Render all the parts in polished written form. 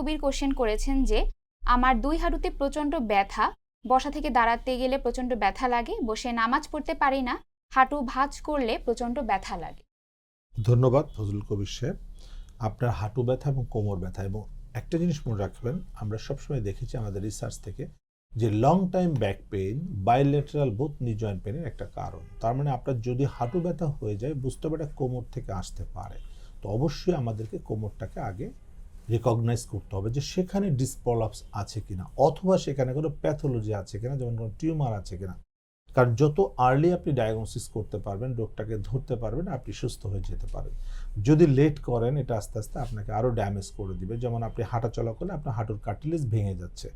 কবির question করেছেন যে আমার 2 হাঁটুতে প্রচন্ড ব্যথা, বসা থেকে দাঁড়াতে গেলে প্রচন্ড ব্যথা লাগে, বসে নামাজ পড়তে পারি না, হাঁটু ভাঁজ করলে প্রচন্ড ব্যথা লাগে। ধন্যবাদ ফজলুল কবির সাহেব। আপনার হাঁটু ব্যথা এবং কোমর ব্যথা, এবং একটা জিনিস মনে রাখবেন, আমরা সবসময় দেখেছি আমাদের রিসার্চ থেকে যে long time back pain bilateral both knee joint পেইনের একটা কারণ। তার মানে আপনার যদি হাঁটু ব্যথা হয়ে যায়, বুঝতে হবে এটা কোমর থেকে আসতে পারে। তো অবশ্যই আমাদেরকে কোমরটাকে আগে রিকগনাইজ করতে হবে যে সেখানে ডিসপ্রলাপস আছে কিনা, অথবা সেখানে কোনো প্যাথোলজি আছে কিনা, যেমন কোনো টিউমার আছে কিনা। কারণ যত আর্লি আপনি ডায়াগনোসিস করতে পারবেন, রোগটাকে ধরতে পারবেন, আপনি সুস্থ হয়ে যেতে পারেন। যদি লেট করেন, এটা আস্তে আস্তে আপনাকে আরও ড্যামেজ করে দিবে। যেমন আপনি হাঁটাচলা করলে আপনার হাঁটুর কার্টিলেজ ভেঙে যাচ্ছে,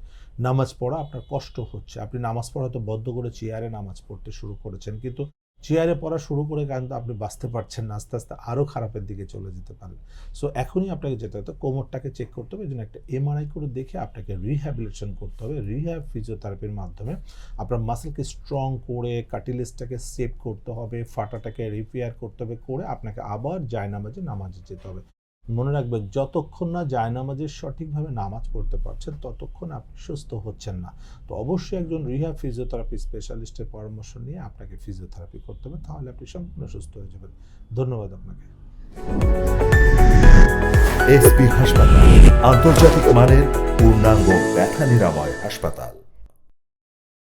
নামাজ পড়া আপনার কষ্ট হচ্ছে, আপনি নামাজ পড়া তো বদ্ধ করে চেয়ারে নামাজ পড়তে শুরু করেছেন, কিন্তু চেয়ারে পড়া শুরু করে কিন্তু আপনি বাঁচতে পারছেন না, আস্তে আস্তে আরও খারাপের দিকে চলে যেতে পারেন। সো এখনই আপনাকে যেতে হতো কোমরটাকে চেক করতে হবে, এই জন্য একটা এমআরআই করে দেখে আপনাকে রিহ্যাবিলিটেশন করতে হবে। রিহ্যাব ফিজিওথেরাপির মাধ্যমে আপনার মাসেলকে স্ট্রং করে কার্টিলেজটাকে সেভ করতে হবে, ফাটাটাকে রিপেয়ার করতে হবে, করে আপনাকে আবার নামাজে যেতে হবে। মনে রাখবেন, যতক্ষণ না জায়নামাজে সঠিকভাবে নামাজ পড়তে পারছেন, ততক্ষণ আপনি সুস্থ হচ্ছেন না। তো অবশ্যই একজন রিহ্যাব ফিজিওথেরাপি স্পেশালিস্টের পরামর্শ নিয়ে আপনাকে ফিজিওথেরাপি করতে হবে, তাহলে আপনি সম্পূর্ণ সুস্থ হয়ে যাবেন। ধন্যবাদ আপনাকে। এসপি হাসপাতাল, আন্তর্জাতিক মানের পূর্ণাঙ্গ ব্যথা নিরাময় হাসপাতাল।